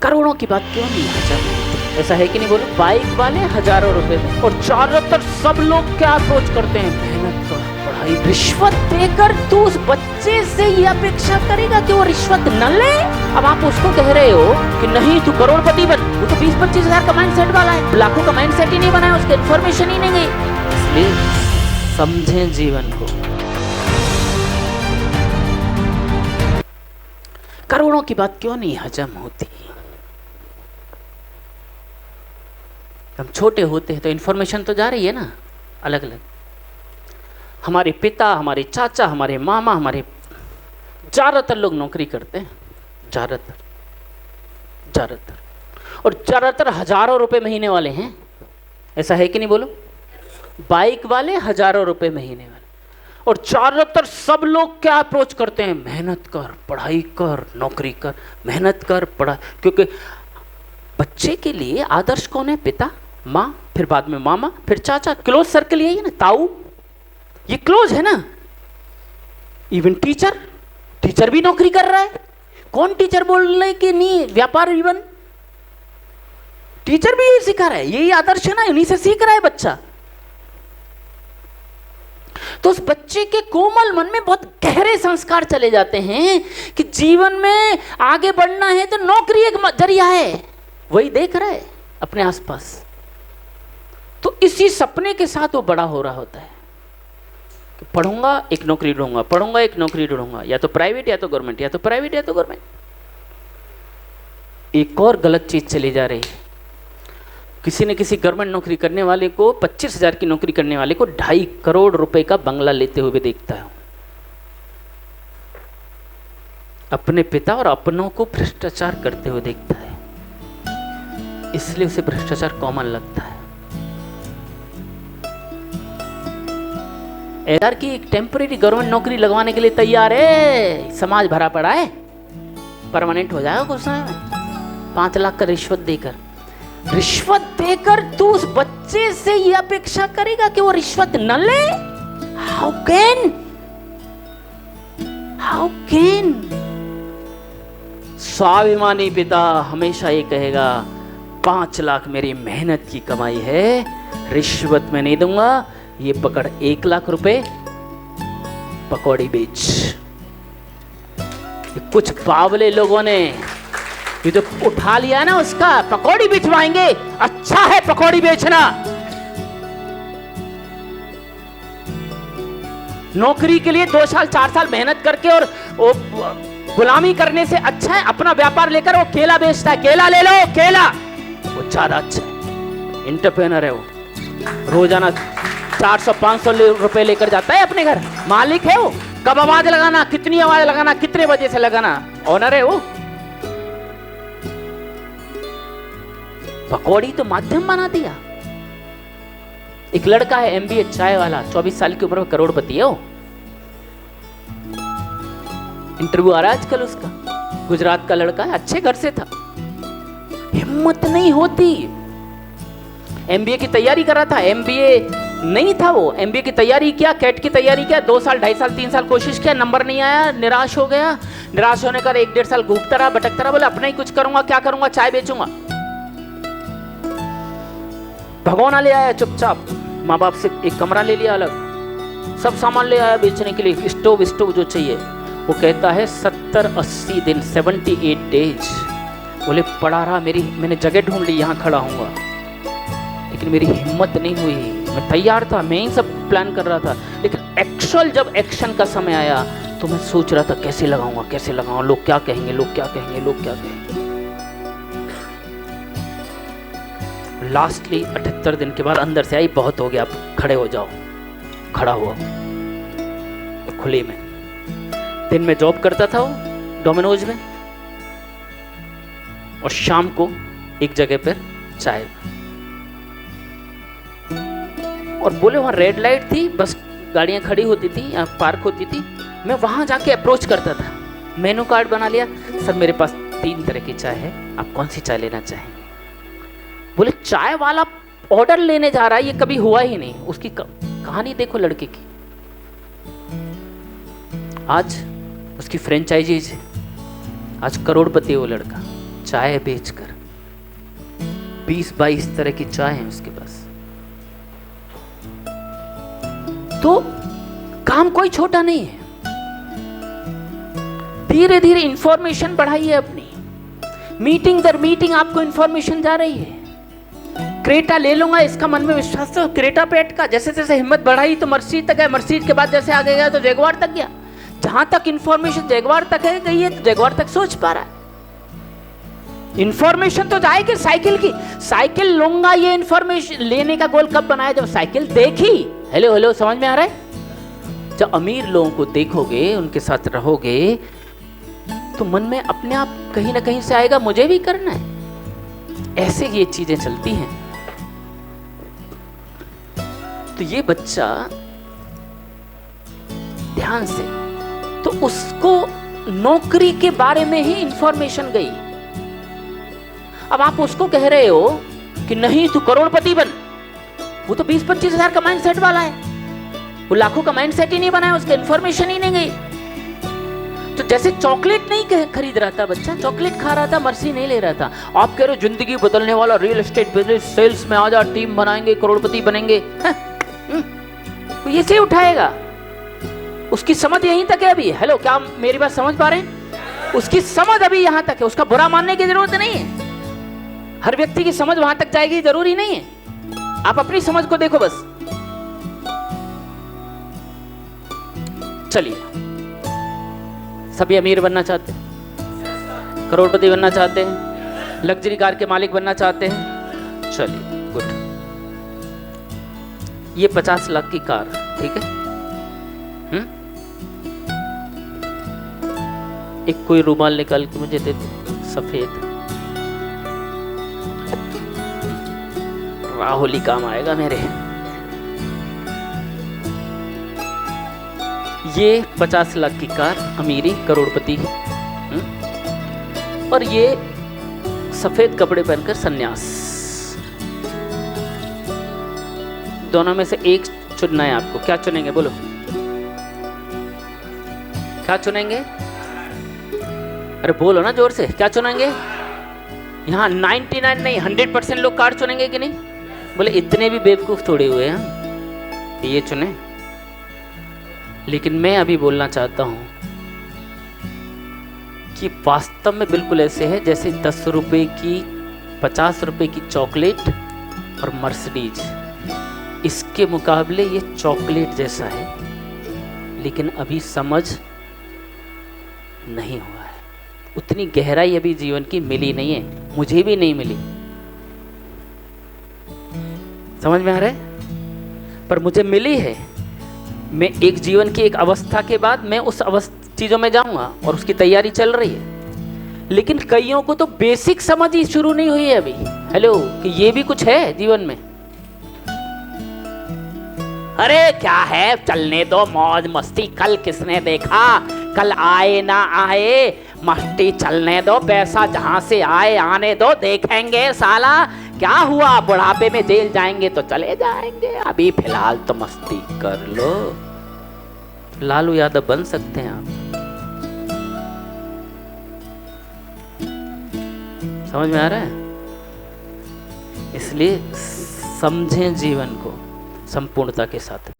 करोड़ों की बात क्यों नहीं हजम? ऐसा है कि नहीं बोलो? बाइक वाले हजारों रुपए में और चारों तरफ सब लोग क्या अप्रोच करते हैं, मेहनत कर, पढ़ाई। रिश्वत देकर तू उस बच्चे से ये अपेक्षा करेगा कि वो रिश्वत न ले? अब आप उसको कह रहे हो कि नहीं तू करोड़पति बन, वो तो 20-25 हजार का माइंड सेट वाला है, लाखों का माइंड सेट ही नहीं बनाया, उसके इन्फॉर्मेशन ही नहीं गई। इसलिए समझें जीवन को। करोड़ों की बात क्यों नहीं हजम होती? हम छोटे होते हैं तो इन्फॉर्मेशन तो जा रही है ना अलग अलग। हमारे पिता, हमारे चाचा, हमारे मामा, हमारे ज़्यादातर लोग नौकरी करते हैं, ज़्यादातर और ज़्यादातर हजारों रुपए महीने वाले हैं। ऐसा है कि नहीं बोलो? बाइक वाले हजारों रुपए महीने वाले और ज़्यादातर सब लोग क्या अप्रोच करते हैं, मेहनत कर, पढ़ाई कर, नौकरी कर, मेहनत कर, पढ़ा। क्योंकि बच्चे के लिए आदर्श कौन है? पिता, माँ, फिर बाद में मामा, फिर चाचा। क्लोज सर्कल यही है ना, ताऊ, ये क्लोज है ना। इवन टीचर भी नौकरी कर रहा है। कौन टीचर बोल रहे हैं कि नहीं व्यापार जीवन? टीचर भी यही सिखा रहा है, यही आदर्श है ना, उन्हीं से सीख रहा है बच्चा। तो उस बच्चे के कोमल मन में बहुत गहरे संस्कार चले जाते हैं कि जीवन में आगे बढ़ना है तो नौकरी एक जरिया है। वही देख रहा है अपने आसपास, तो इसी सपने के साथ वो बड़ा हो रहा होता है कि पढ़ूंगा एक नौकरी ढूंढूंगा, पढ़ूंगा एक नौकरी ढूंढूंगा, या तो प्राइवेट या तो गवर्नमेंट, या तो प्राइवेट या तो गवर्नमेंट। एक और गलत चीज चली जा रही है। किसी ने किसी गवर्नमेंट नौकरी करने वाले को, 25,000 की नौकरी करने वाले को 2.5 करोड़ रुपए का बंगला लेते हुए देखता है। अपने पिता और अपनों को भ्रष्टाचार करते हुए देखता है, इसलिए उसे भ्रष्टाचार कॉमन लगता है। यार की एक टेम्परेरी गवर्नमेंट नौकरी लगवाने के लिए तैयार है, समाज भरा पड़ा है, परमानेंट हो जाएगा कुछ समय में। 5 लाख का रिश्वत देकर तू उस बच्चे से ये अपेक्षा करेगा कि वो रिश्वत न ले? How can? स्वाभिमानी पिता हमेशा ये कहेगा 5 लाख मेरी मेहनत की कमाई है, रिश्वत में नहीं दूंगा। ये पकड़ 1 लाख रुपए, पकौड़ी बेच। कुछ बावले लोगों ने ये तो उठा लिया ना उसका, पकौड़ी बेचवाएंगे, अच्छा है पकौड़ी बेचना। नौकरी के लिए 2 साल 4 साल मेहनत करके और वो गुलामी करने से अच्छा है अपना व्यापार लेकर वो केला बेचता है। केला ले लो, केला, वो ज्यादा अच्छा है। एंटरप्रेन्योर है वो, रोजाना 400-500 रुपए लेकर जाता है अपने घर। मालिक है वो, कब आवाज लगाना, कितनी आवाज लगाना, कितने बजे से लगाना, ऑनर है वो। पकौड़ी तो माध्यम बना दिया। एक लड़का है MBA चाय वाला, 24 साल की उम्र में करोड़पति है वो। इंटरव्यू आ रहा है आजकल उसका, गुजरात का लड़का है, अच्छे घर से था। हिम्मत नहीं होती। MBA की तैयारी कर रहा था, MBA नहीं था वो, MBA की तैयारी किया, कैट की तैयारी किया, 2 साल 2.5 साल 3 साल कोशिश किया, नंबर नहीं आया, निराश हो गया। निराश होने का 1-1.5 साल घूमता रहा, भटकता रहा, बोले अपना ही कुछ करूंगा, क्या करूंगा, चाय बेचूंगा। भगोना ले आया चुपचाप, माँ बाप से एक कमरा ले लिया अलग, सब सामान ले आया बेचने के लिए, स्टोव जो चाहिए। वो कहता है 70-80 दिन, 78 डेज बोले पड़ा रहा, मैंने जगह ढूंढ ली, यहाँ खड़ा हूँगा, लेकिन मेरी हिम्मत नहीं हुई। मैं तैयार था, मैं ही सब प्लान कर रहा था, लेकिन एक्चुअल जब एक्शन का समय आया तो मैं सोच रहा था कैसे लगाऊंगा, लोग क्या कहेंगे। लास्टली 78 दिन के बाद अंदर से आई, बहुत हो गया, आप खड़े हो जाओ। खड़ा हुआ खुले में। दिन में जॉब करता था वो डोमिनोज में, और शाम को एक जगह पर चाय। और बोले वहां रेड लाइट थी, बस गाड़ियां खड़ी होती थी या पार्क होती थी, मैं वहां जाके अप्रोच करता था। मेनू कार्ड बना लिया, सर मेरे पास 3 तरह की चाय है, आप कौन सी चाय लेना चाहेंगे? बोले चाय वाला ऑर्डर लेने जा रहा है, ये कभी हुआ ही नहीं। उसकी कहानी देखो लड़के की, आज उसकी फ्रेंचाइजीज है, आज करोड़पति है वो लड़का, चाय बेचकर। 20-22 तरह की चाय है उसके पास। तो काम कोई छोटा नहीं है। धीरे धीरे इंफॉर्मेशन बढ़ाइए अपनी, मीटिंग दर मीटिंग आपको इंफॉर्मेशन जा रही है। क्रेटा ले लूंगा इसका मन में विश्वास, तो क्रेटा पे अटका, जैसे जैसे हिम्मत बढ़ाई तो मर्सिडीज तक गया, मर्सिडीज के बाद जैसे आगे गया तो जगुआर तक गया। जहां तक इंफॉर्मेशन जगुआर तक है गई है तो जगुआर तक सोच पा रहा है। इंफॉर्मेशन तो जाएगी साइकिल की, साइकिल लूंगा, ये इंफॉर्मेशन लेने का गोल कब बनाया, जब साइकिल देखी। हेलो हेलो, समझ में आ रहा है? जब अमीर लोगों को देखोगे, उनके साथ रहोगे, तो मन में अपने आप कहीं ना कहीं से आएगा मुझे भी करना है। ऐसे ये चीजें चलती हैं। तो ये बच्चा ध्यान से, तो उसको नौकरी के बारे में ही इंफॉर्मेशन गई। अब आप उसको कह रहे हो कि नहीं तू करोड़पति बन, वो तो 20-25 हजार का माइंडसेट वाला है, वो लाखों का माइंडसेट ही नहीं बनाया, उसके इंफॉर्मेशन ही नहीं गई। तो जैसे चॉकलेट नहीं खरीद रहा था बच्चा, चॉकलेट खा रहा था, मर्सी नहीं ले रहा था। आप कह रहे हो जिंदगी बदलने वाला रियल एस्टेट बिजनेस, सेल्स में आ जा, टीम बनाएंगे, करोड़पति बनेंगे, तो ये से उठाएगा। उसकी समझ यहीं तक है अभी। हेलो, क्या मेरी बात समझ पा रहे हैं? उसकी समझ अभी यहां तक है, उसका बुरा मानने की जरूरत नहीं है। हर व्यक्ति की समझ वहां तक जाएगी जरूरी नहीं है। आप अपनी समझ को देखो बस। चलिए, सभी अमीर बनना चाहते हैं, करोड़पति बनना चाहते हैं, लग्जरी कार के मालिक बनना चाहते हैं। चलिए, गुड। ये 50 लाख की कार, ठीक है। एक कोई रुमाल निकाल के मुझे दे दो, सफेद। राहुल ही काम आएगा मेरे। ये 50 लाख की कार, अमीरी, करोड़पति। और ये सफेद कपड़े पहनकर सन्यास। दोनों में से एक चुनना है आपको। क्या चुनेंगे बोलो? क्या चुनेंगे? अरे बोलो ना जोर से, क्या चुनेंगे? यहाँ 99 नहीं 100% लोग कार चुनेंगे कि नहीं? बोले इतने भी बेवकूफ थोड़े हुए हैं ये चुने। लेकिन मैं अभी बोलना चाहता हूं कि वास्तव में बिल्कुल ऐसे है जैसे 10 रुपए की 50 रुपए की चॉकलेट और मर्सिडीज, इसके मुकाबले ये चॉकलेट जैसा है, लेकिन अभी समझ नहीं हुआ है। उतनी गहराई अभी जीवन की मिली नहीं है, मुझे भी नहीं मिली। समझ में आ रहा है? पर मुझे मिली है। मैं एक जीवन की एक अवस्था के बाद मैं उस चीजों में जाऊंगा और उसकी तैयारी चल रही है। लेकिन कईयों को तो बेसिक समझ ही शुरू नहीं हुई है अभी। हेलो, कि ये भी कुछ है जीवन में। अरे क्या है, चलने दो, मौज मस्ती, कल किसने देखा, कल आए ना आए, मस्ती चलने दो, पैसा जहां से आए आने दो, देखेंगे साला क्या हुआ, बुढ़ापे में जेल जाएंगे तो चले जाएंगे, अभी फिलहाल तो मस्ती कर लो। लालू यादव बन सकते हैं आप। समझ में आ रहा है? इसलिए समझें जीवन को संपूर्णता के साथ।